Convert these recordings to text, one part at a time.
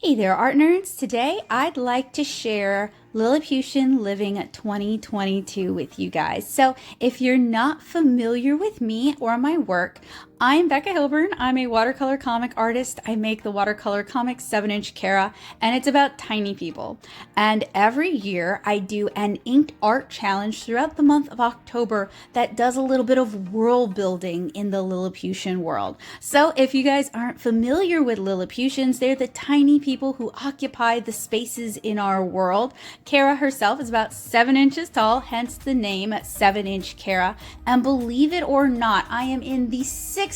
Hey there, art nerds. Today I'd like to share Lilliputian Living 2022 with you guys. So if you're not familiar with me or my work, I'm Becca Hilburn. I'm a watercolor comic artist. I make the watercolor comic 7-inch Kara, and it's about tiny people. And every year I do an inked art challenge throughout the month of October that does a little bit of world building in the Lilliputian world. So if you guys aren't familiar with Lilliputians, they're the tiny people who occupy the spaces in our world. Kara herself is about 7 inches tall, hence the name 7-inch Kara. And believe it or not, I am in the 6th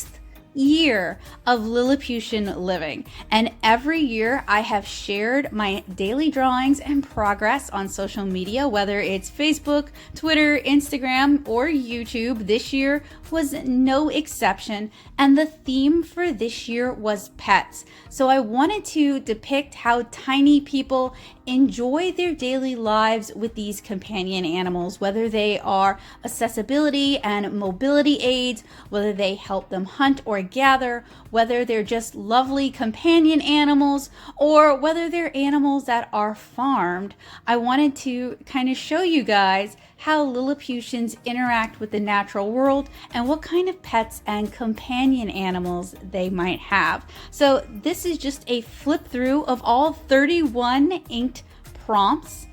year of Lilliputian living, and every year I have shared my daily drawings and progress on social media, whether it's Facebook, Twitter, Instagram, or YouTube. This year was no exception, and the theme for this year was pets. So I wanted to depict how tiny people enjoy their daily lives with these companion animals, whether they are accessibility and mobility aids, whether they help them hunt or gather, whether they're just lovely companion animals, or whether they're animals that are farmed. I wanted to kind of show you guys how Lilliputians interact with the natural world and what kind of pets and companion animals they might have. So this is just a flip through of all 31 inked prompts.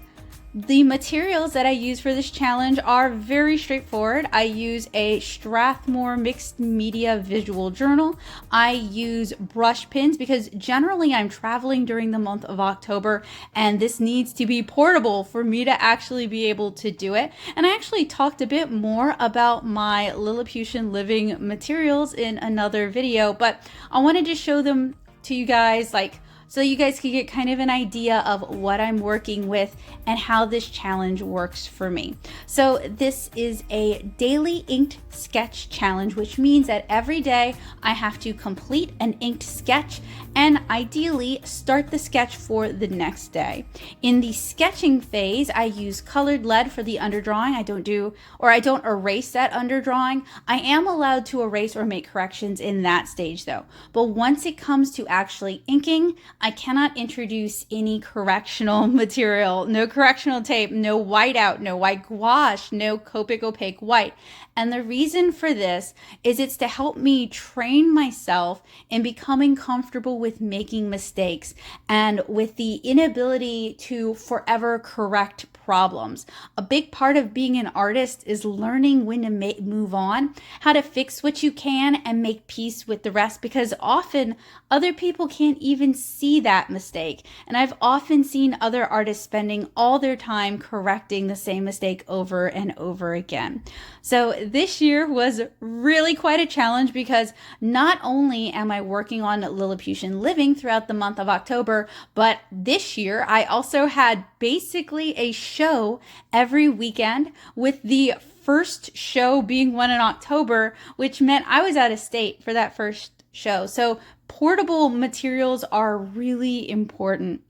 The materials that I use for this challenge are very straightforward. I use a Strathmore mixed media visual journal. I use brush pens because generally I'm traveling during the month of October and this needs to be portable for me to actually be able to do it. And I actually talked a bit more about my Lilliputian living materials in another video, but I wanted to show them to you guys so you guys can get kind of an idea of what I'm working with and how this challenge works for me. So this is a daily inked sketch challenge, which means that every day I have to complete an inked sketch and ideally start the sketch for the next day. In the sketching phase, I use colored lead for the underdrawing. I don't erase that underdrawing. I am allowed to erase or make corrections in that stage though. But once it comes to actually inking, I cannot introduce any correctional material, no correctional tape, no whiteout, no white gouache, no Copic opaque white. And the reason for this is it's to help me train myself in becoming comfortable with making mistakes and with the inability to forever correct problems. A big part of being an artist is learning when to move on, how to fix what you can and make peace with the rest, because often other people can't even see that mistake. And I've often seen other artists spending all their time correcting the same mistake over and over again. So this year was really quite a challenge because not only am I working on Lilliputian living throughout the month of October, but this year I also had basically a show every weekend, with the first show being one in October, which meant I was out of state for that first show. So portable materials are really important.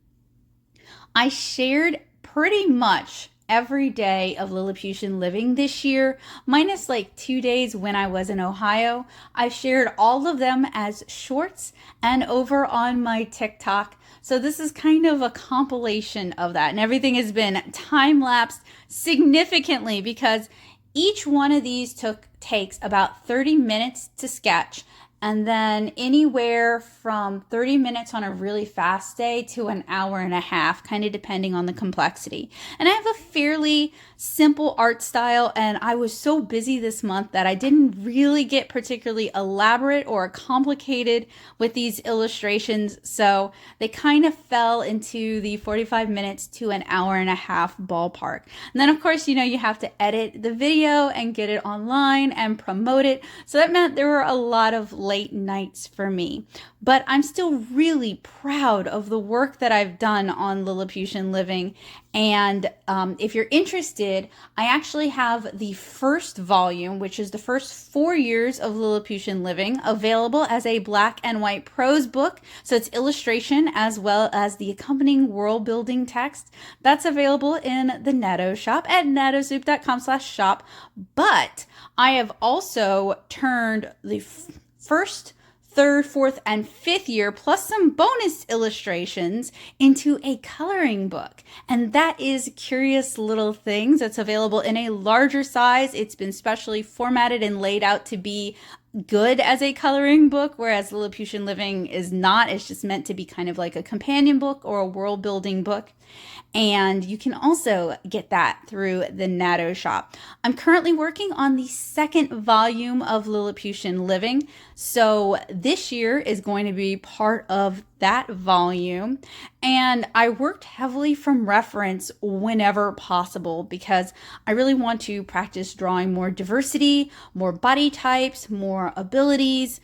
I shared pretty much every day of Lilliputian living this year, minus 2 days when I was in Ohio. I've shared all of them as shorts and over on my TikTok. So this is kind of a compilation of that. And everything has been time-lapsed significantly because each one of these takes about 30 minutes to sketch, and then anywhere from 30 minutes on a really fast day to an hour and a half, kind of depending on the complexity. And I have a fairly simple art style, and I was so busy this month that I didn't really get particularly elaborate or complicated with these illustrations. So they kind of fell into the 45 minutes to an hour and a half ballpark. And then of course, you have to edit the video and get it online and promote it. So that meant there were a lot of late nights for me. But I'm still really proud of the work that I've done on Lilliputian living. And if you're interested, I actually have the first volume, which is the first 4 years of Lilliputian living, available as a black and white prose book. So it's illustration as well as the accompanying world building text. That's available in the Netto shop at nettosoup.com/shop. But I have also turned the first third, fourth, and fifth year, plus some bonus illustrations into a coloring book. And that is Curious Little Things. That's available in a larger size. It's been specially formatted and laid out to be good as a coloring book, whereas Lilliputian Living is not. It's just meant to be kind of like a companion book or a world building book. And you can also get that through the Natto shop. I'm currently working on the second volume of Lilliputian Living. So this year is going to be part of that volume. And I worked heavily from reference whenever possible because I really want to practice drawing more diversity, more body types, more abilities,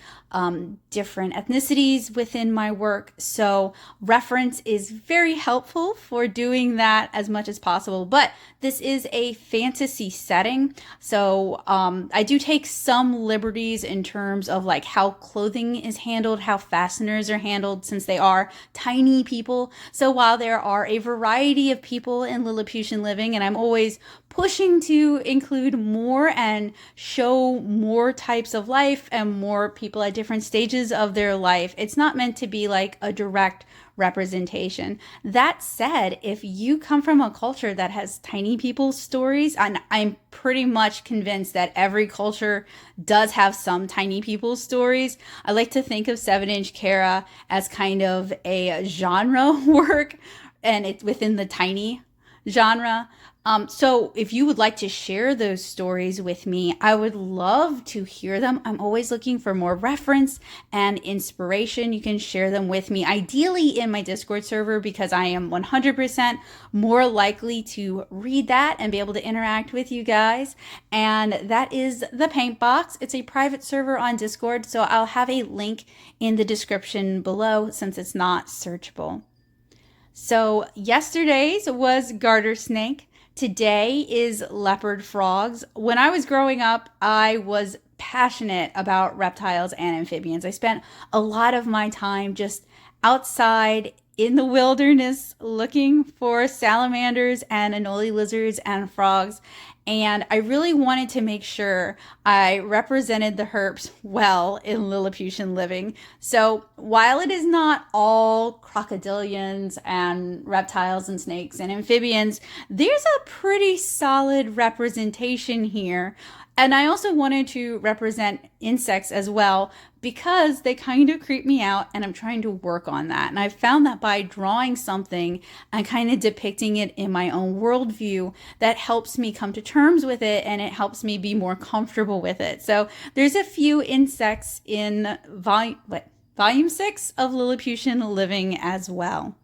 different ethnicities within my work. So reference is very helpful for doing that as much as possible. But this is a fantasy setting. So I do take some liberties in terms of like how clothing is handled, how fasteners are handled, since they are tiny people. So while there are a variety of people in Lilliputian Living, and I'm always pushing to include more and show more types of life and more people at different stages of their life, it's not meant to be like a direct representation. That said, if you come from a culture that has tiny people stories, and I'm pretty much convinced that every culture does have some tiny people stories. I like to think of 7-inch Kara as kind of a genre work, and it's within the tiny genre. So if you would like to share those stories with me, I would love to hear them. I'm always looking for more reference and inspiration. You can share them with me, ideally in my Discord server, because I am 100% more likely to read that and be able to interact with you guys. And that is the Paint Box. It's a private server on Discord, so I'll have a link in the description below since it's not searchable. So yesterday's was Garter Snake. Today is Leopard Frogs. When I was growing up, I was passionate about reptiles and amphibians. I spent a lot of my time just outside in the wilderness looking for salamanders and Anole Lizards and frogs. And I really wanted to make sure I represented the herps well in Lilliputian Living. So while it is not all crocodilians and reptiles and snakes and amphibians, there's a pretty solid representation here. And I also wanted to represent insects as well because they kind of creep me out, and I'm trying to work on that. And I found that by drawing something and kind of depicting it in my own worldview, that helps me come to terms with it, and it helps me be more comfortable with it. So there's a few insects in volume 6 of Lilliputian Living as well.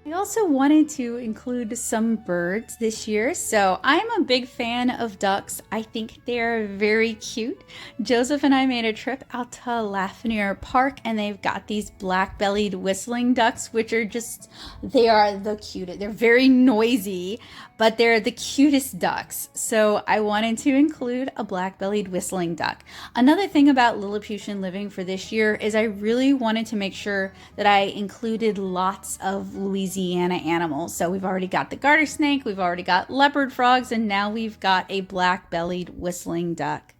I also wanted to include some birds this year. So I'm a big fan of ducks. I think they're very cute. Joseph and I made a trip out to Lafreniere Park, and they've got these black-bellied whistling ducks, which are just, they are the cutest. They're very noisy, but they're the cutest ducks. So I wanted to include a black-bellied whistling duck. Another thing about Lilliputian Living for this year is I really wanted to make sure that I included lots of Louisiana animals. So we've already got the garter snake, we've already got leopard frogs, and now we've got a black-bellied whistling duck.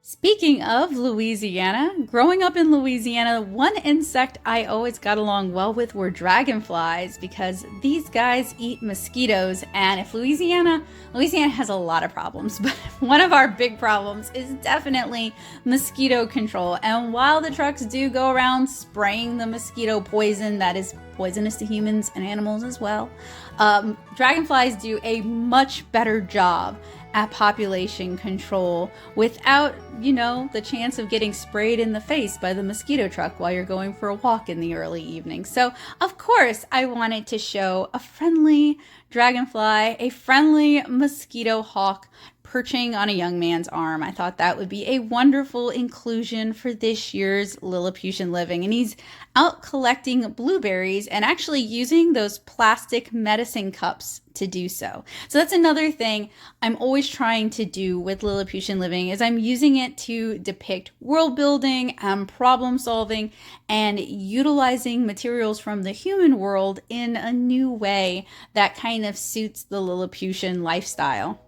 Speaking of Louisiana, growing up in Louisiana, one insect I always got along well with were dragonflies because these guys eat mosquitoes. And if Louisiana has a lot of problems, but one of our big problems is definitely mosquito control. And while the trucks do go around spraying the mosquito poison that is poisonous to humans and animals as well, dragonflies do a much better job at population control without, the chance of getting sprayed in the face by the mosquito truck while you're going for a walk in the early evening. So, of course, I wanted to show a friendly dragonfly, a friendly mosquito hawk perching on a young man's arm. I thought that would be a wonderful inclusion for this year's Lilliputian Living. And he's out collecting blueberries and actually using those plastic medicine cups to do so. So that's another thing I'm always trying to do with Lilliputian Living is I'm using it to depict world building and problem solving and utilizing materials from the human world in a new way that kind of suits the Lilliputian lifestyle.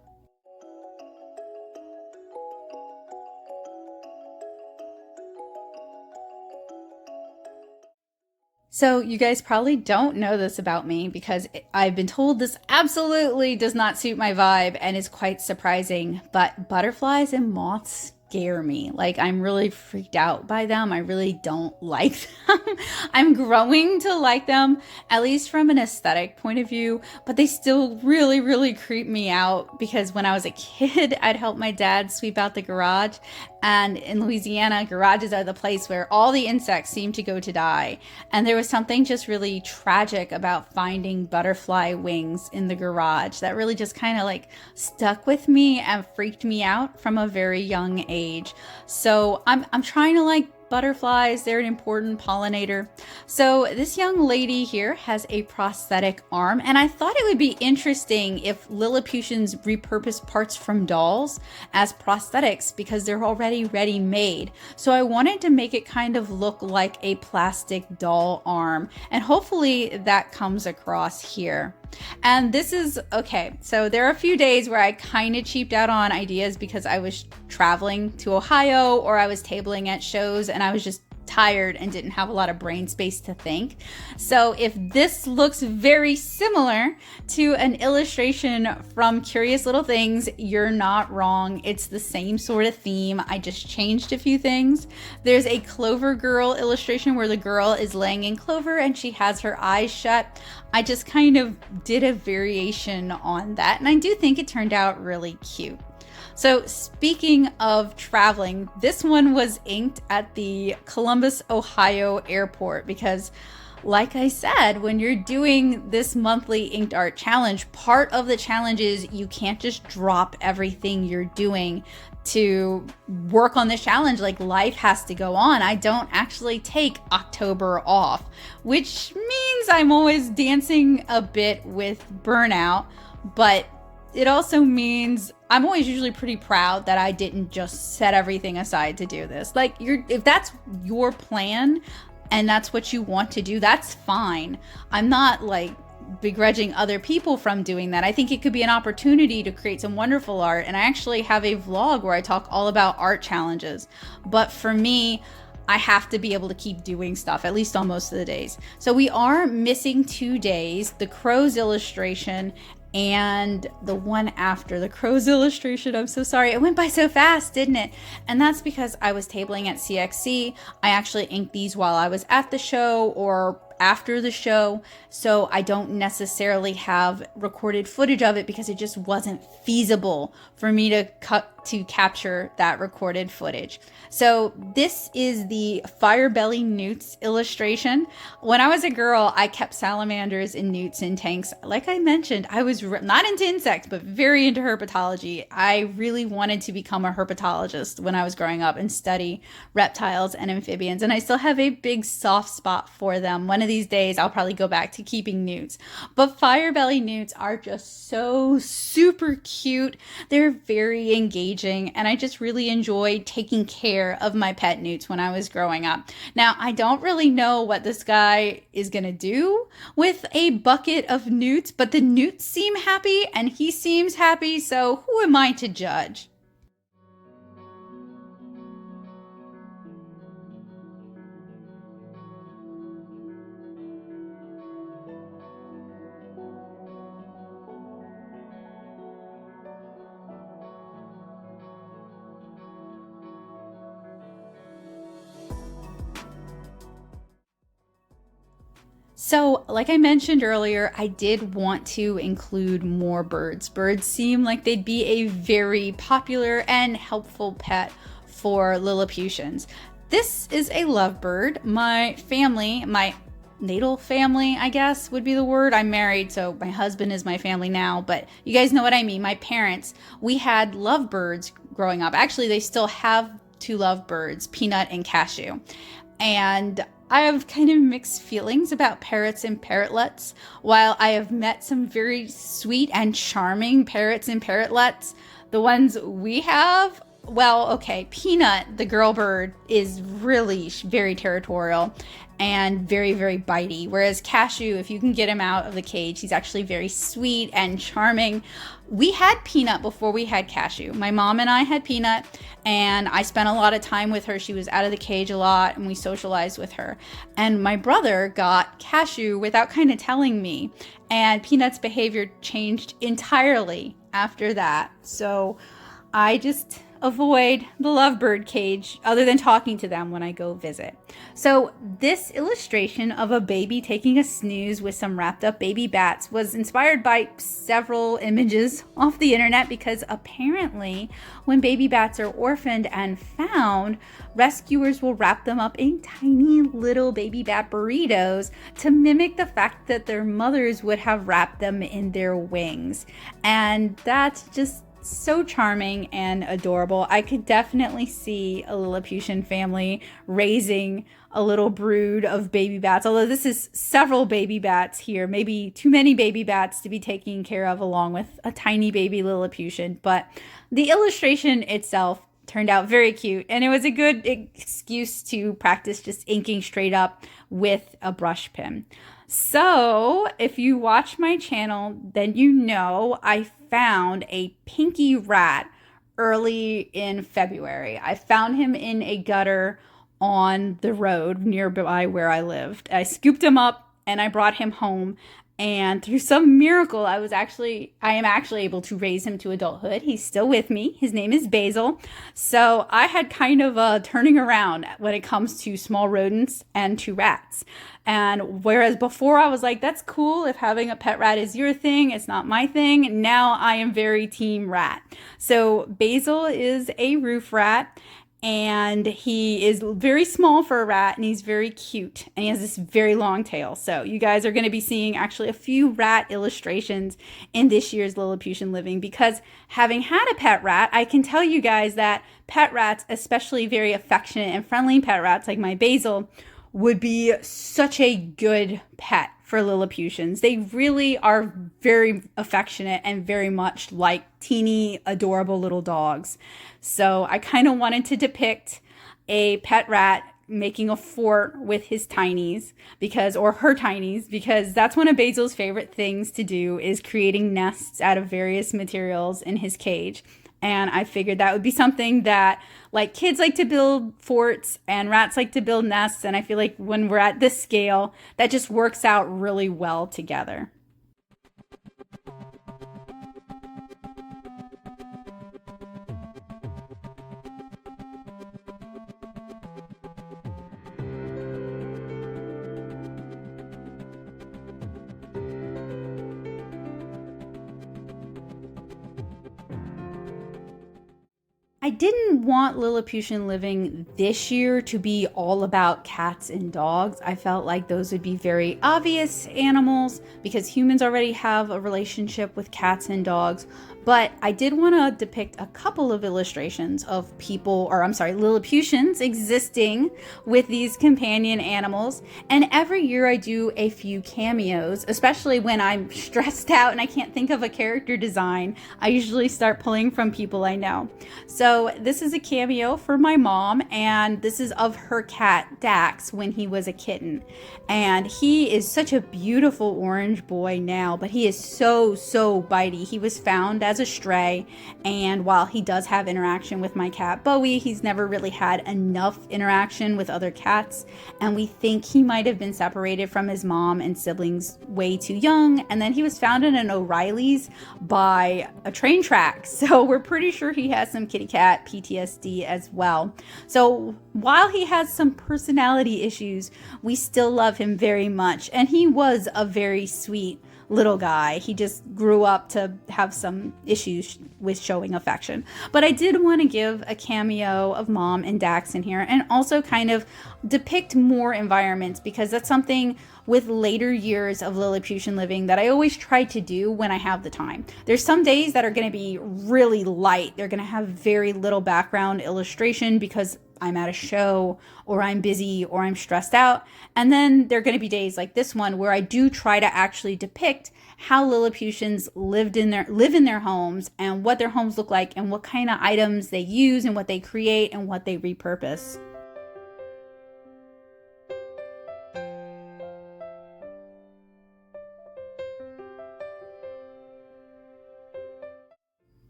So you guys probably don't know this about me because I've been told this absolutely does not suit my vibe and is quite surprising, but butterflies and moths scare me. Like, I'm really freaked out by them. I really don't like them. I'm growing to like them, at least from an aesthetic point of view, but they still really, really creep me out because when I was a kid, I'd help my dad sweep out the garage. And in Louisiana, garages are the place where all the insects seem to go to die. And there was something just really tragic about finding butterfly wings in the garage that really just kind of like stuck with me and freaked me out from a very young age. So I'm trying to like butterflies. They're an important pollinator. So this young lady here has a prosthetic arm, and I thought it would be interesting if Lilliputians repurpose parts from dolls as prosthetics because they're already ready-made. So I wanted to make it kind of look like a plastic doll arm, and hopefully that comes across here. And this is okay. So there are a few days where I kind of cheaped out on ideas because I was traveling to Ohio or I was tabling at shows and I was just tired and didn't have a lot of brain space to think. So if this looks very similar to an illustration from Curious Little Things, you're not wrong. It's the same sort of theme. I just changed a few things. There's a Clover Girl illustration where the girl is laying in clover and she has her eyes shut. I just kind of did a variation on that, and I do think it turned out really cute. So speaking of traveling, this one was inked at the Columbus, Ohio airport because, like I said, when you're doing this monthly inked art challenge, part of the challenge is you can't just drop everything you're doing to work on this challenge. Like, life has to go on. I don't actually take October off, which means I'm always dancing a bit with burnout, but it also means I'm always usually pretty proud that I didn't just set everything aside to do this. Like, if that's your plan and that's what you want to do, that's fine. I'm not like begrudging other people from doing that. I think it could be an opportunity to create some wonderful art. And I actually have a vlog where I talk all about art challenges. But for me, I have to be able to keep doing stuff, at least on most of the days. So we are missing 2 days, the crow's illustration and the one after the crow's illustration. I'm so sorry. It went by so fast, didn't it? And that's because I was tabling at CXC. I actually inked these while I was at the show or after the show, so I don't necessarily have recorded footage of it because it just wasn't feasible for me to capture that recorded footage. So this is the Firebelly Newts illustration. When I was a girl, I kept salamanders and newts in tanks. Like I mentioned, I was not into insects, but very into herpetology. I really wanted to become a herpetologist when I was growing up and study reptiles and amphibians, and I still have a big soft spot for them. One of these days, I'll probably go back to keeping newts. But Firebelly Newts are just so super cute. They're very engaging, and I just really enjoyed taking care of my pet newts when I was growing up. Now, I don't really know what this guy is gonna do with a bucket of newts, but the newts seem happy and he seems happy, so who am I to judge? So, like I mentioned earlier, I did want to include more birds. Birds seem like they'd be a very popular and helpful pet for Lilliputians. This is a lovebird. My family, my natal family, I guess would be the word. I'm married, so my husband is my family now, but you guys know what I mean. My parents, we had lovebirds growing up. Actually, they still have two lovebirds, Peanut and Cashew. And I have kind of mixed feelings about parrots and parrotlets. While I have met some very sweet and charming parrots and parrotlets, the ones we have, well, okay, Peanut, the girl bird, is really very territorial and very, very bitey. Whereas Cashew, if you can get him out of the cage, he's actually very sweet and charming. We had Peanut before we had Cashew. My mom and I had Peanut, and I spent a lot of time with her. She was out of the cage a lot, and we socialized with her. And my brother got Cashew without kind of telling me, and Peanut's behavior changed entirely after that. So I just avoid the lovebird cage other than talking to them when I go visit. So this illustration of a baby taking a snooze with some wrapped up baby bats was inspired by several images off the internet, because apparently when baby bats are orphaned and found, rescuers will wrap them up in tiny little baby bat burritos to mimic the fact that their mothers would have wrapped them in their wings. And that's just so charming and adorable. I could definitely see a Lilliputian family raising a little brood of baby bats, although this is several baby bats here, maybe too many baby bats to be taken care of along with a tiny baby Lilliputian. But the illustration itself turned out very cute, and it was a good excuse to practice just inking straight up with a brush pen. So if you watch my channel, then you know I found a pinky rat early in February. I found him in a gutter on the road nearby where I lived. I scooped him up and I brought him home. And through some miracle, I am actually able to raise him to adulthood. He's still with me. His name is Basil. So I had kind of a turning around when it comes to small rodents and to rats. And whereas before I was like, that's cool if having a pet rat is your thing, it's not my thing. Now I am very team rat. So Basil is a roof rat. And he is very small for a rat, and he's very cute, and he has this very long tail. So you guys are going to be seeing actually a few rat illustrations in this year's Lilliputian Living, because having had a pet rat, I can tell you guys that pet rats, especially very affectionate and friendly pet rats like my Basil, would be such a good pet for Lilliputians. They really are very affectionate and very much like teeny, adorable little dogs. So I kind of wanted to depict a pet rat making a fort with his tinies, or her tinies, because that's one of Basil's favorite things to do, is creating nests out of various materials in his cage. And I figured that would be something that, like, kids like to build forts and rats like to build nests. And I feel like when we're at this scale, that just works out really well together. I didn't want Lilliputian Living this year to be all about cats and dogs. I felt like those would be very obvious animals because humans already have a relationship with cats and dogs. But I did want to depict a couple of illustrations of Lilliputians existing with these companion animals. And every year I do a few cameos, especially when I'm stressed out and I can't think of a character design. I usually start pulling from people I know. So this is a cameo for my mom, and this is of her cat Dax when he was a kitten. And he is such a beautiful orange boy now, but he is so bitey. He was found as a stray, and while he does have interaction with my cat Bowie, he's never really had enough interaction with other cats, and we think he might have been separated from his mom and siblings way too young, and then he was found in an O'Reilly's by a train track, so we're pretty sure he has some kitty cat cat PTSD as well. So while he has some personality issues, we still love him very much. And he was a very sweet little guy. He just grew up to have some issues with showing affection. But I did want to give a cameo of Mom and Dax in here, and also kind of depict more environments, because that's something with later years of Lilliputian living that I always try to do when I have the time. There's some days that are going to be really light. They're going to have very little background illustration because I'm at a show, or I'm busy, or I'm stressed out. And then there are going to be days like this one where I do try to actually depict how Lilliputians live in their homes, and what their homes look like, and what kind of items they use, and what they create, and what they repurpose.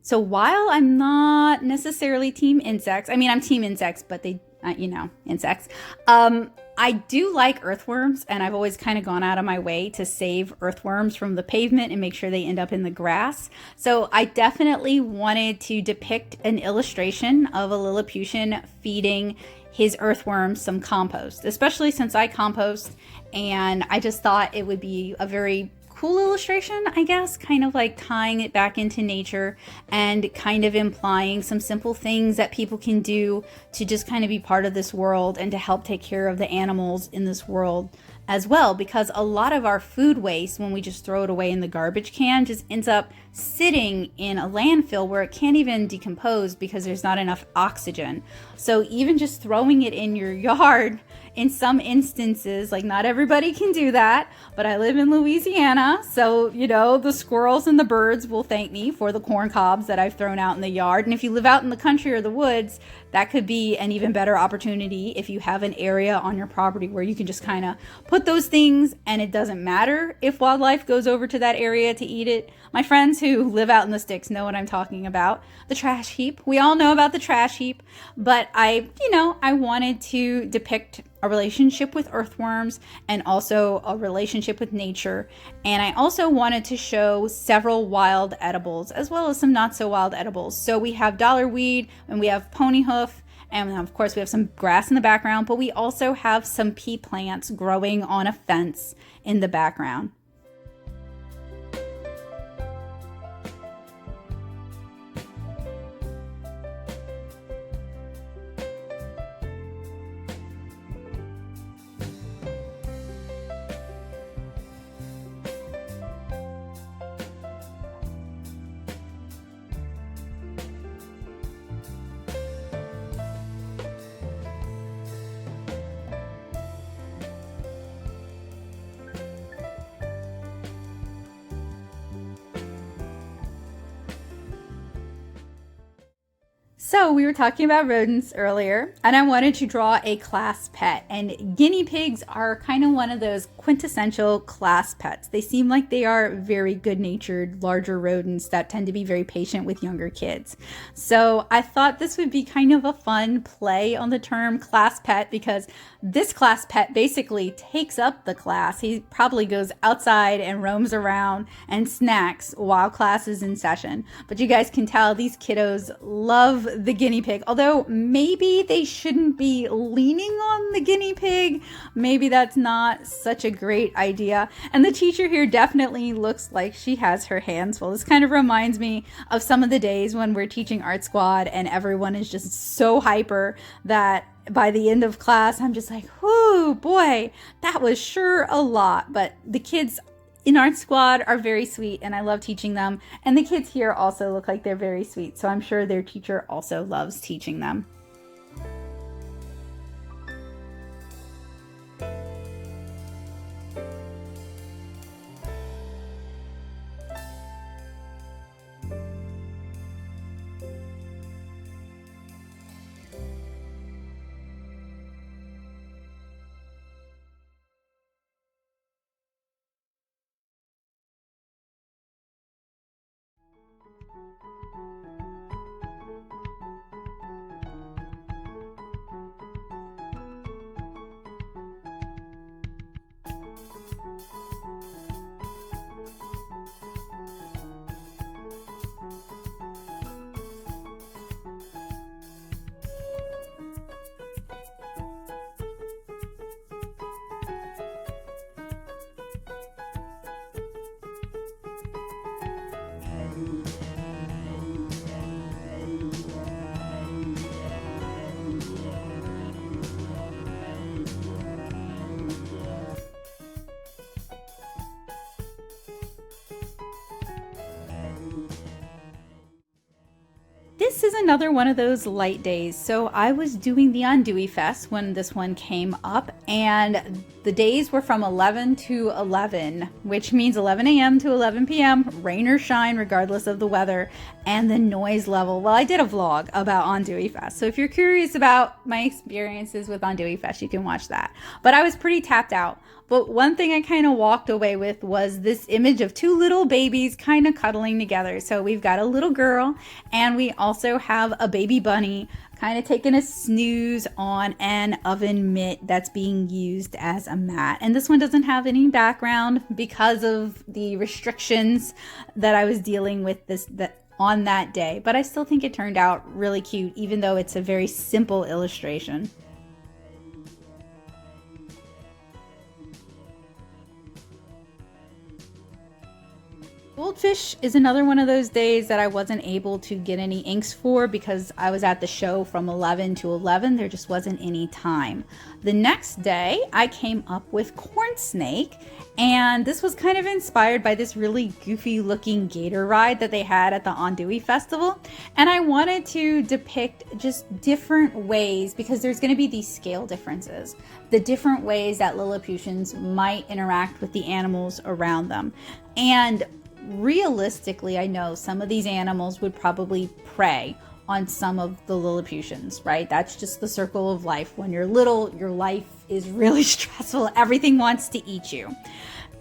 So while I'm not necessarily team insects, I mean, I'm team insects, but they, insects. I do like earthworms, and I've always kind of gone out of my way to save earthworms from the pavement and make sure they end up in the grass. So I definitely wanted to depict an illustration of a Lilliputian feeding his earthworms some compost, especially since I compost, and I just thought it would be a very cool illustration, I guess, kind of like tying it back into nature and kind of implying some simple things that people can do to just kind of be part of this world and to help take care of the animals in this world as well, because a lot of our food waste, when we just throw it away in the garbage can, just ends up sitting in a landfill where it can't even decompose because there's not enough oxygen. So even just throwing it in your yard, in some instances, like not everybody can do that, but I live in Louisiana, so the squirrels and the birds will thank me for the corn cobs that I've thrown out in the yard. And if you live out in the country or the woods, that could be an even better opportunity if you have an area on your property where you can just kind of put those things, and it doesn't matter if wildlife goes over to that area to eat it. My friends who live out in the sticks know what I'm talking about. The trash heap. We all know about the trash heap, but I wanted to depict a relationship with earthworms and also a relationship with nature. And I also wanted to show several wild edibles as well as some not so wild edibles. So we have dollarweed, and we have ponyhoof, and of course we have some grass in the background, but we also have some pea plants growing on a fence in the background. So we were talking about rodents earlier, and I wanted to draw a class pet, and guinea pigs are kind of one of those quintessential class pets. They seem like they are very good-natured, larger rodents that tend to be very patient with younger kids. So I thought this would be kind of a fun play on the term class pet, because this class pet basically takes up the class. He probably goes outside and roams around and snacks while class is in session. But you guys can tell these kiddos love the guinea pig, although maybe they shouldn't be leaning on the guinea pig. Maybe that's not such a great idea. And the teacher here definitely looks like she has her hands full. This kind of reminds me of some of the days when we're teaching art squad and everyone is just so hyper that by the end of class, I'm just like, whoo, boy, that was sure a lot. But the kids in art squad are very sweet, and I love teaching them. And the kids here also look like they're very sweet, so I'm sure their teacher also loves teaching them. was another one of those light days. So I was doing the Andouille Fest when this one came up, and the days were from 11 to 11, which means 11 a.m. to 11 p.m., rain or shine, regardless of the weather and the noise level. Well, I did a vlog about Andouille Fest, so if you're curious about my experiences with Andouille Fest, you can watch that. But I was pretty tapped out. But one thing I kind of walked away with was this image of two little babies kind of cuddling together. So we've got a little girl, and we also have a baby bunny kind of taking a snooze on an oven mitt that's being used as a mat. And this one doesn't have any background because of the restrictions that I was dealing with on that day. But I still think it turned out really cute, even though it's a very simple illustration. Goldfish is another one of those days that I wasn't able to get any inks for because I was at the show from 11 to 11. There just wasn't any time. The next day, I came up with Corn Snake, and this was kind of inspired by this really goofy looking gator ride that they had at the Andouille Festival. And I wanted to depict just different ways, because there's going to be these scale differences, the different ways that Lilliputians might interact with the animals around them. And realistically, I know some of these animals would probably prey on some of the Lilliputians, right? That's just the circle of life. When you're little, your life is really stressful. Everything wants to eat you.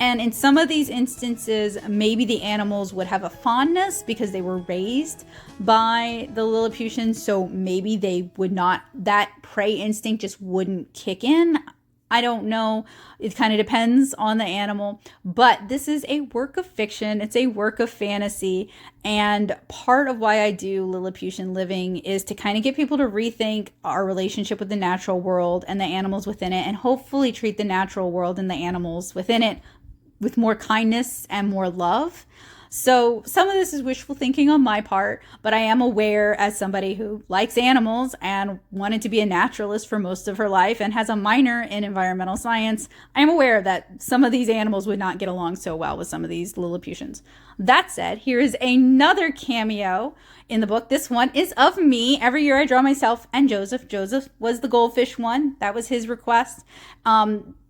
And in some of these instances, maybe the animals would have a fondness because they were raised by the Lilliputians. So maybe they would not, that prey instinct just wouldn't kick in. I don't know. It kind of depends on the animal, but this is a work of fiction. It's a work of fantasy. And part of why I do Lilliputian living is to kind of get people to rethink our relationship with the natural world and the animals within it, and hopefully treat the natural world and the animals within it with more kindness and more love. So some of this is wishful thinking on my part, but I am aware, as somebody who likes animals and wanted to be a naturalist for most of her life and has a minor in environmental science, I am aware that some of these animals would not get along so well with some of these Lilliputians. That said, here is another cameo in the book. This one is of me. Every year I draw myself and Joseph. Joseph was the goldfish one. That was his request.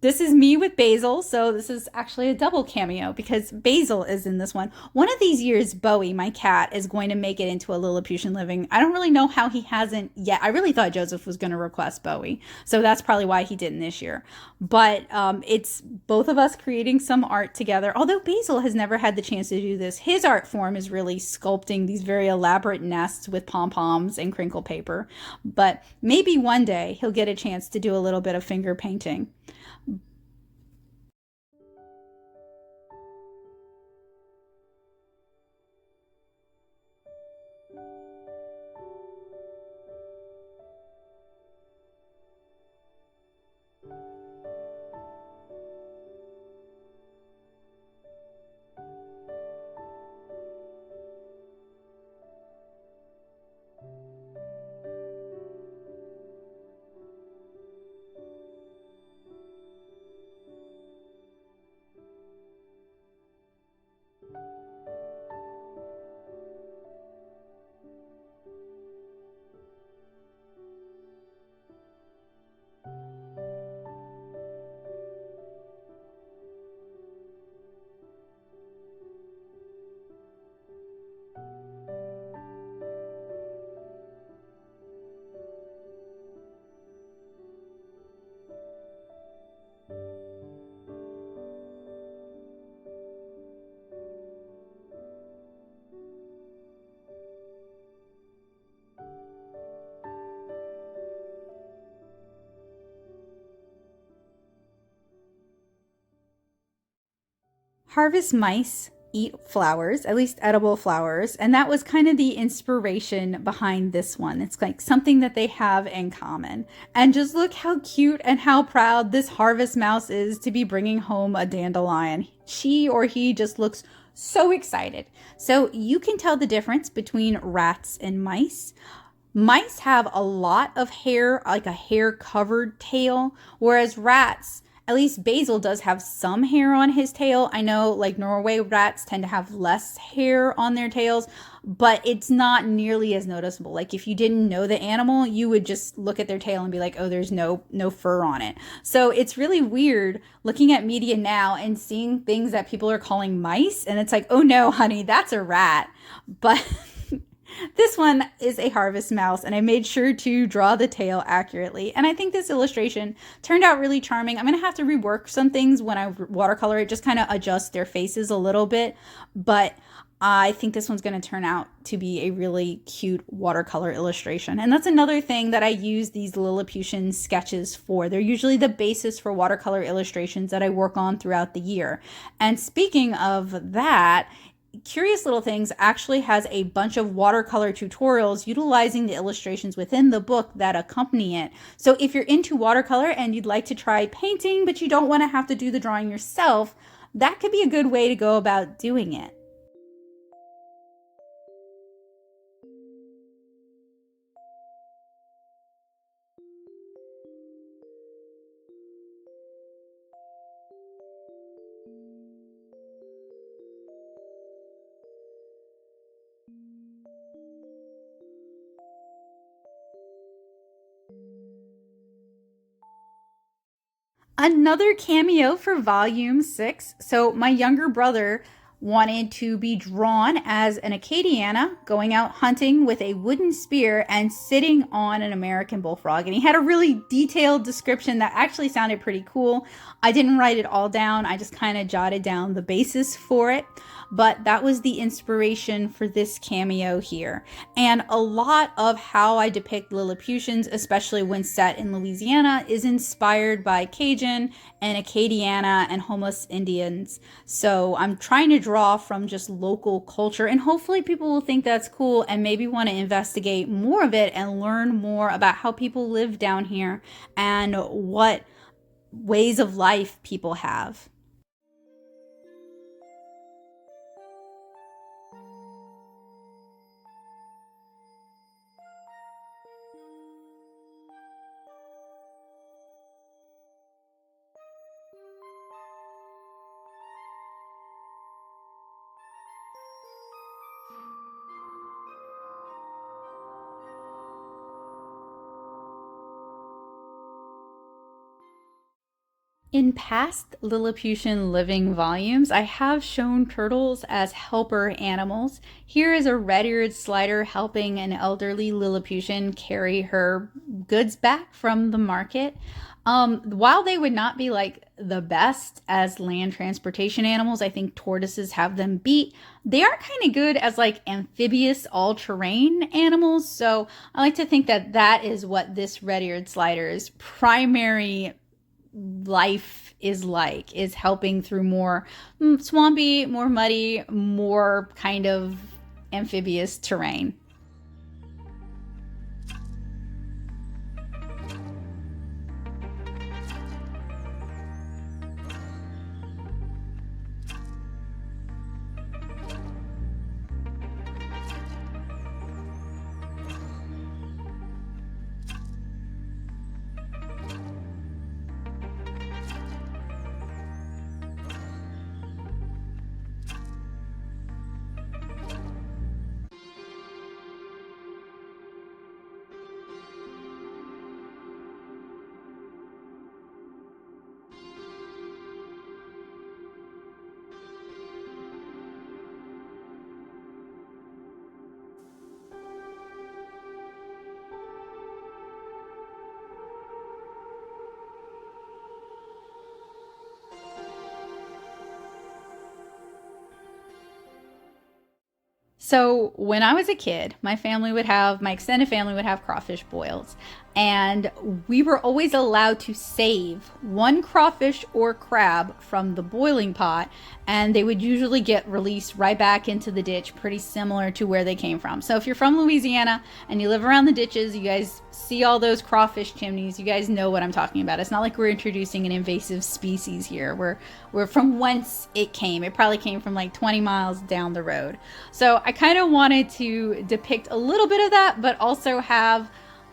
This is me with Basil. So this is actually a double cameo because Basil is in this one. One of these years, Bowie, my cat, is going to make it into a Lilliputian living. I don't really know how he hasn't yet. I really thought Joseph was going to request Bowie. So that's probably why he didn't this year. But it's both of us creating some art together. Although Basil has never had the chance to do this. His art form is really sculpting these very elaborate nests with pom-poms and crinkle paper. But maybe one day he'll get a chance to do a little bit of finger painting. Harvest mice eat flowers, at least edible flowers, and that was kind of the inspiration behind this one. It's like something that they have in common. And just look how cute and how proud this harvest mouse is to be bringing home a dandelion. She or he just looks so excited. So you can tell the difference between rats and mice. Mice have a lot of hair, like a hair covered tail, whereas rats, at least Basil does have some hair on his tail. I know like Norway rats tend to have less hair on their tails, but it's not nearly as noticeable. Like if you didn't know the animal, you would just look at their tail and be like, oh, there's no fur on it. So it's really weird looking at media now and seeing things that people are calling mice. And it's like, oh no, honey, that's a rat. But this one is a harvest mouse, and I made sure to draw the tail accurately. And I think this illustration turned out really charming. I'm going to have to rework some things when I watercolor it, just kind of adjust their faces a little bit. But I think this one's going to turn out to be a really cute watercolor illustration. And that's another thing that I use these Lilliputian sketches for. They're usually the basis for watercolor illustrations that I work on throughout the year. And speaking of that, Curious Little Things actually has a bunch of watercolor tutorials utilizing the illustrations within the book that accompany it. So if you're into watercolor and you'd like to try painting, but you don't want to have to do the drawing yourself, that could be a good way to go about doing it. Another cameo for volume 6. So my younger brother wanted to be drawn as an Acadiana going out hunting with a wooden spear and sitting on an American bullfrog. And he had a really detailed description that actually sounded pretty cool. I didn't write it all down. I just kind of jotted down the basis for it. But that was the inspiration for this cameo here. And a lot of how I depict Lilliputians, especially when set in Louisiana, is inspired by Cajun and Acadiana and homeless Indians. So I'm trying to draw from just local culture, and hopefully people will think that's cool and maybe want to investigate more of it and learn more about how people live down here and what ways of life people have. In past Lilliputian living volumes, I have shown turtles as helper animals. Here is a red-eared slider helping an elderly Lilliputian carry her goods back from the market. While they would not be like the best as land transportation animals, I think tortoises have them beat. They are kind of good as like amphibious all-terrain animals. So I like to think that that is what this red-eared slider's primary life is helping through more swampy, more muddy, more kind of amphibious terrain. So when I was a kid, my extended family would have crawfish boils, and we were always allowed to save one crawfish or crab from the boiling pot, and they would usually get released right back into the ditch, pretty similar to where they came from. So if you're from Louisiana and you live around the ditches, you guys see all those crawfish chimneys, you guys know what I'm talking about. It's not like we're introducing an invasive species here. We're from whence it came. It probably came from like 20 miles down the road. So I kind of wanted to depict a little bit of that, but also have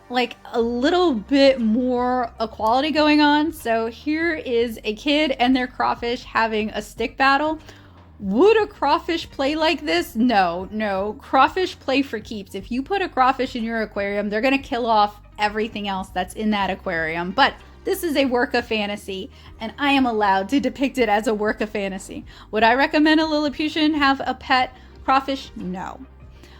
like a little bit more equality going on. So here is a kid and their crawfish having a stick battle. Would a crawfish play like this? No. Crawfish play for keeps. If you put a crawfish in your aquarium, they're going to kill off everything else that's in that aquarium. But this is a work of fantasy, and I am allowed to depict it as a work of fantasy. Would I recommend a Lilliputian have a pet crawfish? No.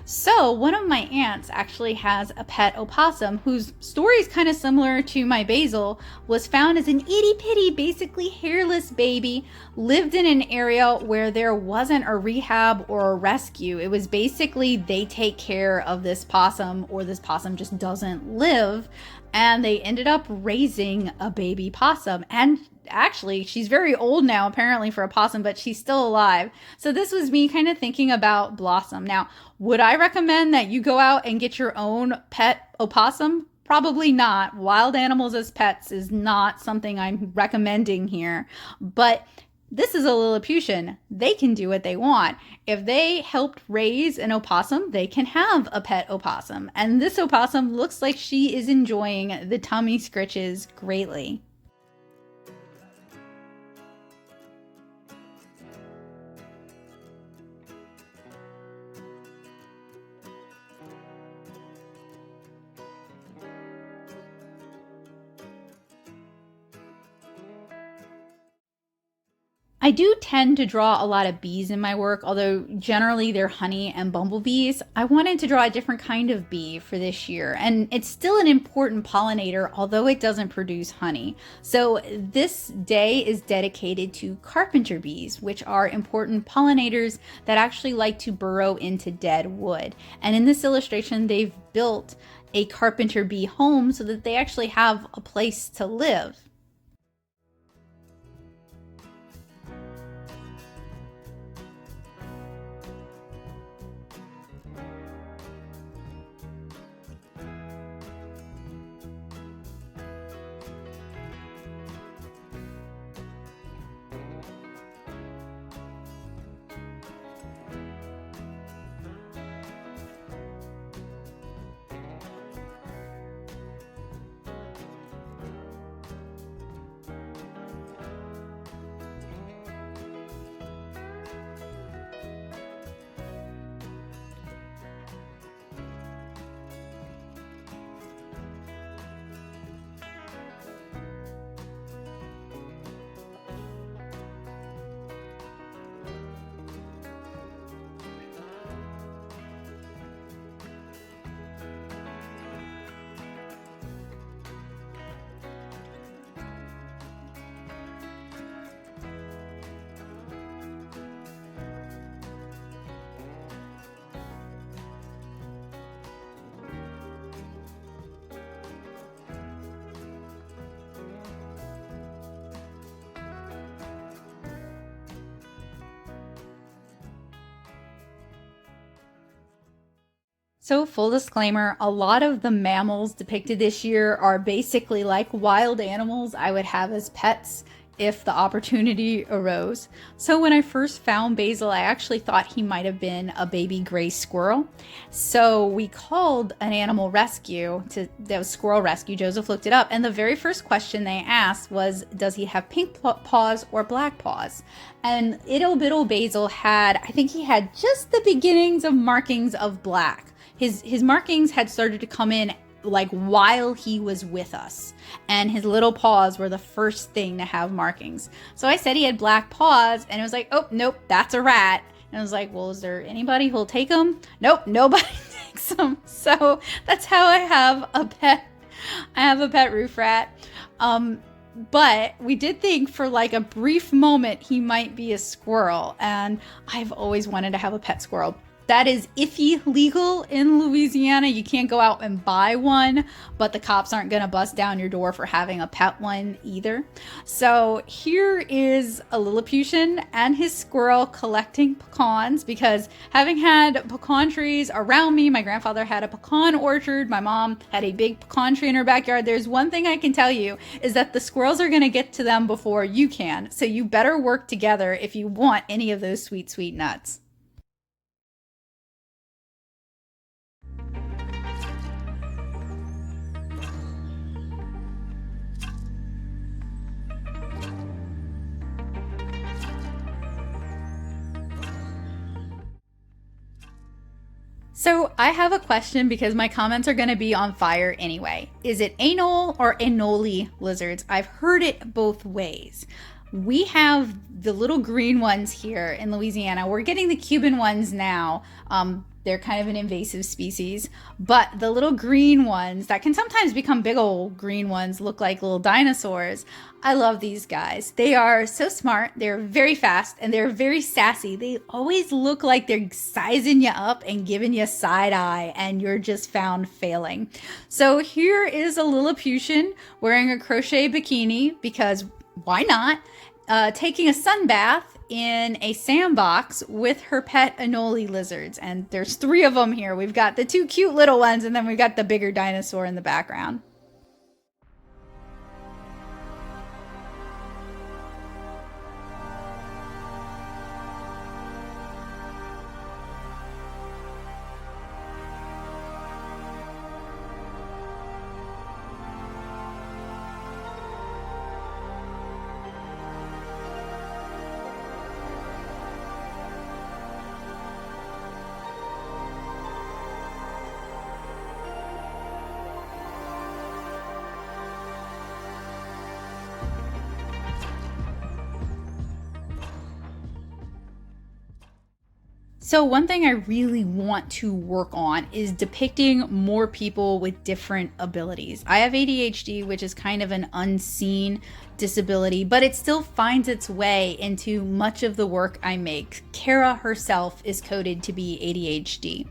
So one of my aunts actually has a pet opossum whose story is kind of similar to my basil, was found as an itty bitty, basically hairless baby, lived in an area where there wasn't a rehab or a rescue. It was basically they take care of this possum or this possum just doesn't live, and they ended up raising a baby possum. And actually, she's very old now, apparently, for a possum, but she's still alive. So this was me kind of thinking about Blossom. Now, would I recommend that you go out and get your own pet opossum? Probably not. Wild animals as pets is not something I'm recommending here. But this is a Lilliputian. They can do what they want. If they helped raise an opossum, they can have a pet opossum. And this opossum looks like she is enjoying the tummy scritches greatly. I do tend to draw a lot of bees in my work, although generally they're honey and bumblebees. I wanted to draw a different kind of bee for this year, and it's still an important pollinator, although it doesn't produce honey. So this day is dedicated to carpenter bees, which are important pollinators that actually like to burrow into dead wood. And in this illustration, they've built a carpenter bee home so that they actually have a place to live. So full disclaimer, a lot of the mammals depicted this year are basically like wild animals I would have as pets if the opportunity arose. So when I first found Basil, I actually thought he might have been a baby gray squirrel. So we called an animal rescue that was Squirrel Rescue. Joseph looked it up, and the very first question they asked was, does he have pink paws or black paws? And Ittle Bittle Basil had, I think he had just the beginnings of markings of black. His markings had started to come in like while he was with us, and his little paws were the first thing to have markings. So I said he had black paws, and it was like, oh nope, that's a rat. And I was like, well, is there anybody who'll take him? Nope, nobody takes him. So that's how I have a pet. I have a pet roof rat. But we did think for like a brief moment he might be a squirrel, and I've always wanted to have a pet squirrel. That is iffy legal in Louisiana. You can't go out and buy one, but the cops aren't going to bust down your door for having a pet one either. So here is a Lilliputian and his squirrel collecting pecans, because having had pecan trees around me, my grandfather had a pecan orchard, my mom had a big pecan tree in her backyard. There's one thing I can tell you is that the squirrels are going to get to them before you can. So you better work together if you want any of those sweet, sweet nuts. So I have a question because my comments are going to be on fire anyway. Is it anole or anole lizards? I've heard it both ways. We have the little green ones here in Louisiana. We're getting the Cuban ones now. They're kind of an invasive species, but the little green ones that can sometimes become big old green ones look like little dinosaurs. I love these guys. They are so smart. They're very fast and they're very sassy. They always look like they're sizing you up and giving you a side eye and you're just found failing. So here is a Lilliputian wearing a crochet bikini because why not? Taking a sun bath in a sandbox with her pet Anole Lizards. And there's 3 of them here. We've got the 2 cute little ones and then we've got the bigger dinosaur in the background. So one thing I really want to work on is depicting more people with different abilities. I have ADHD, which is kind of an unseen disability, but it still finds its way into much of the work I make. Kara herself is coded to be ADHD.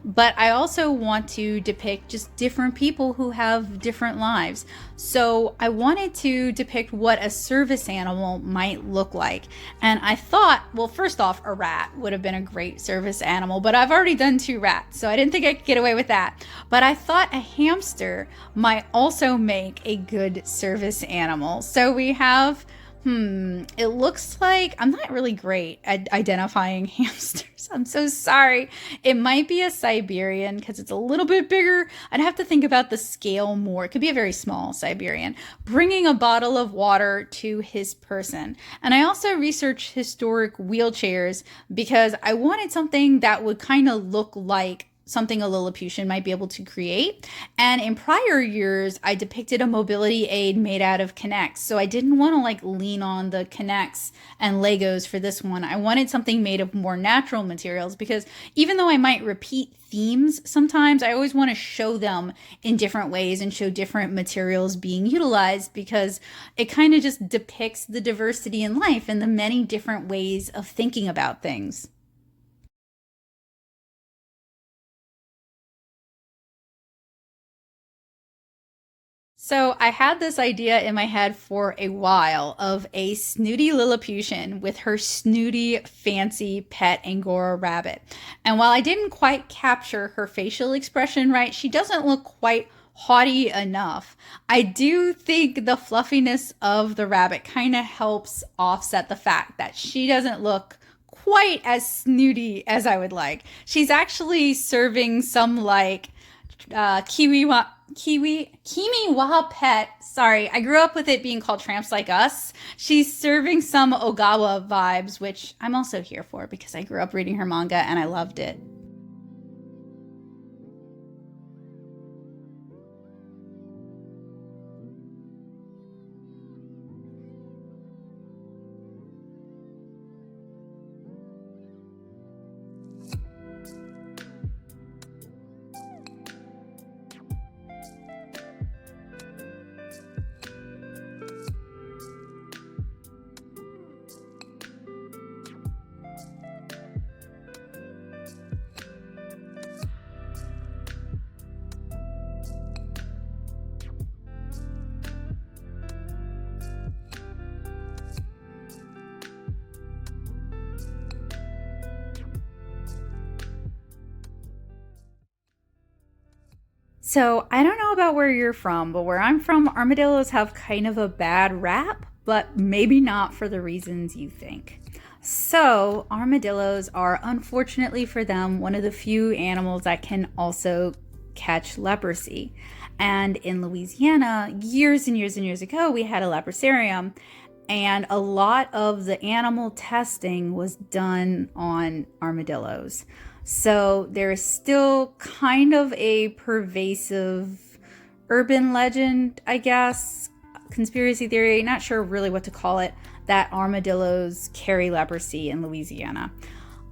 But I also want to depict just different people who have different lives. So I wanted to depict what a service animal might look like. And I thought, well, first off, a rat would have been a great service animal, but I've already done 2 rats, so I didn't think I could get away with that. But I thought a hamster might also make a good service animal. So we have it looks like I'm not really great at identifying hamsters. I'm so sorry. It might be a Siberian because it's a little bit bigger. I'd have to think about the scale more. It could be a very small Siberian. Bringing a bottle of water to his person. And I also researched historic wheelchairs because I wanted something that would kind of look like something a Lilliputian might be able to create. And in prior years, I depicted a mobility aid made out of K'NEX. So I didn't want to like lean on the K'NEX and Legos for this one. I wanted something made of more natural materials because even though I might repeat themes sometimes, I always want to show them in different ways and show different materials being utilized because it kind of just depicts the diversity in life and the many different ways of thinking about things. So I had this idea in my head for a while of a snooty Lilliputian with her snooty, fancy pet Angora Rabbit. And while I didn't quite capture her facial expression right, she doesn't look quite haughty enough. I do think the fluffiness of the rabbit kind of helps offset the fact that she doesn't look quite as snooty as I would like. She's actually serving some like Kimiwa pet. Sorry, I grew up with it being called Tramps Like Us. She's serving some Ogawa vibes, which I'm also here for because I grew up reading her manga and I loved it. So I don't know about where you're from, but where I'm from, armadillos have kind of a bad rap, but maybe not for the reasons you think. So armadillos are, unfortunately for them, one of the few animals that can also catch leprosy. And in Louisiana, years and years and years ago, we had a leprosarium. and a lot of the animal testing was done on armadillos. So there is still kind of a pervasive urban legend, I guess, conspiracy theory, not sure really what to call it, that armadillos carry leprosy in Louisiana.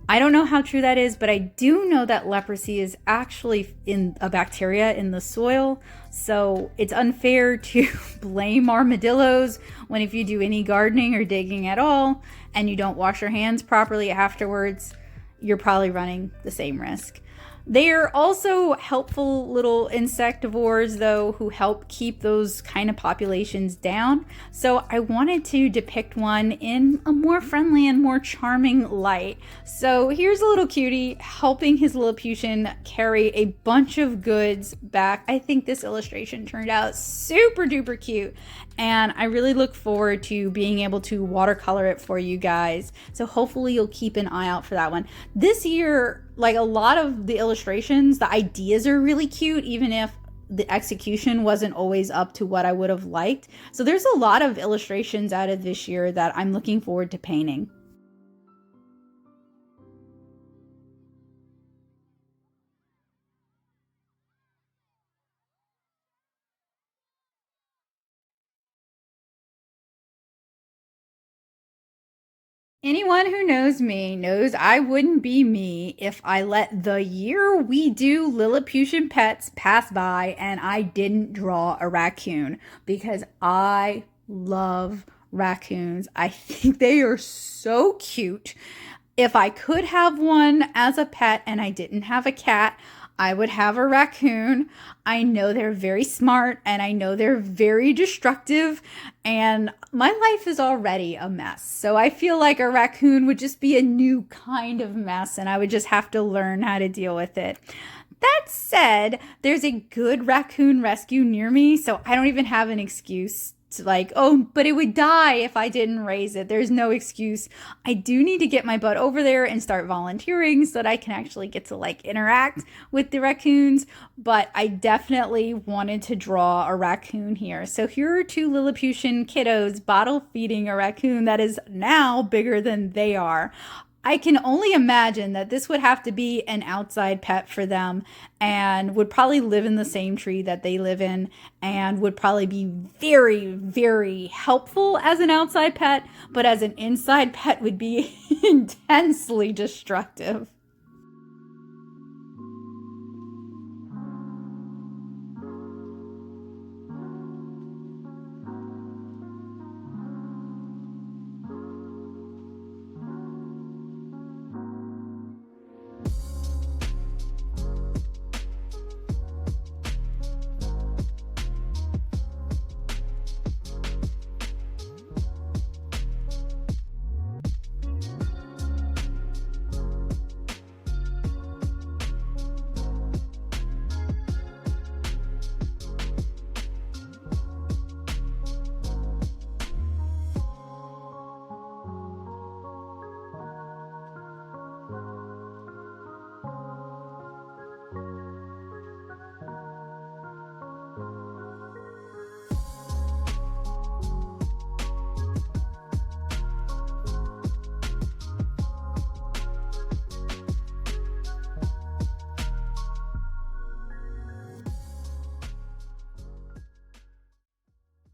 I don't know how true that is, but I do know that leprosy is actually in a bacteria in the soil. So it's unfair to blame armadillos when if you do any gardening or digging at all and you don't wash your hands properly afterwards, you're probably running the same risk. They are also helpful little insectivores, though, who help keep those kind of populations down. So I wanted to depict one in a more friendly and more charming light. So here's a little cutie helping his Lilliputian carry a bunch of goods back. I think this illustration turned out super duper cute, and I really look forward to being able to watercolor it for you guys. So hopefully you'll keep an eye out for that one. This year, like a lot of the illustrations, the ideas are really cute, even if the execution wasn't always up to what I would have liked. So there's a lot of illustrations out of this year that I'm looking forward to painting. Anyone who knows me knows I wouldn't be me if I let the year we do Lilliputian pets pass by and I didn't draw a raccoon, because I love raccoons. I think they are so cute. If I could have one as a pet and I didn't have a cat, I would have a raccoon. I know they're very smart and I know they're very destructive, and my life is already a mess. So I feel like a raccoon would just be a new kind of mess and I would just have to learn how to deal with it. That said, there's a good raccoon rescue near me, so I don't even have an excuse to like, oh, but it would die if I didn't raise it. There's no excuse. I do need to get my butt over there and start volunteering so that I can actually get to like interact with the raccoons, but I definitely wanted to draw a raccoon here. So here are two Lilliputian kiddos bottle feeding a raccoon that is now bigger than they are. I can only imagine that this would have to be an outside pet for them and would probably live in the same tree that they live in and would probably be very, very helpful as an outside pet, but as an inside pet would be intensely destructive.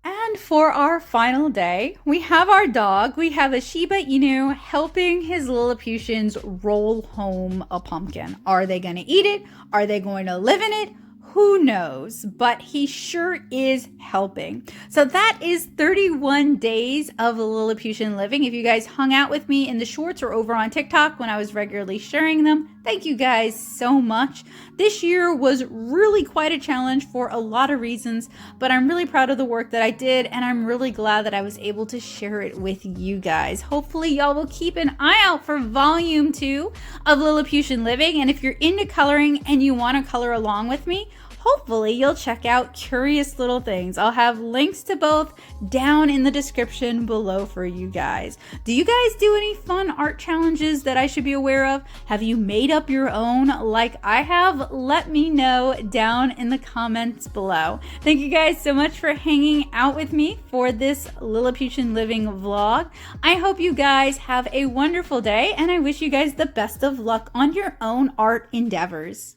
And for our final day, we have our dog. We have a Shiba Inu helping his Lilliputians roll home a pumpkin. Are they going to eat it? Are they going to live in it? Who knows? But he sure is helping. So that is 31 days of Lilliputian living. If you guys hung out with me in the shorts or over on TikTok when I was regularly sharing them, thank you guys so much. This year was really quite a challenge for a lot of reasons, but I'm really proud of the work that I did, and I'm really glad that I was able to share it with you guys. Hopefully y'all will keep an eye out for volume 2 of Lilliputian living, and if you're into coloring and you want to color along with me, hopefully you'll check out Curious Little Things. I'll have links to both down in the description below for you guys. Do you guys do any fun art challenges that I should be aware of? Have you made up your own like I have? Let me know down in the comments below. Thank you guys so much for hanging out with me for this Lilliputian living vlog. I hope you guys have a wonderful day, and I wish you guys the best of luck on your own art endeavors.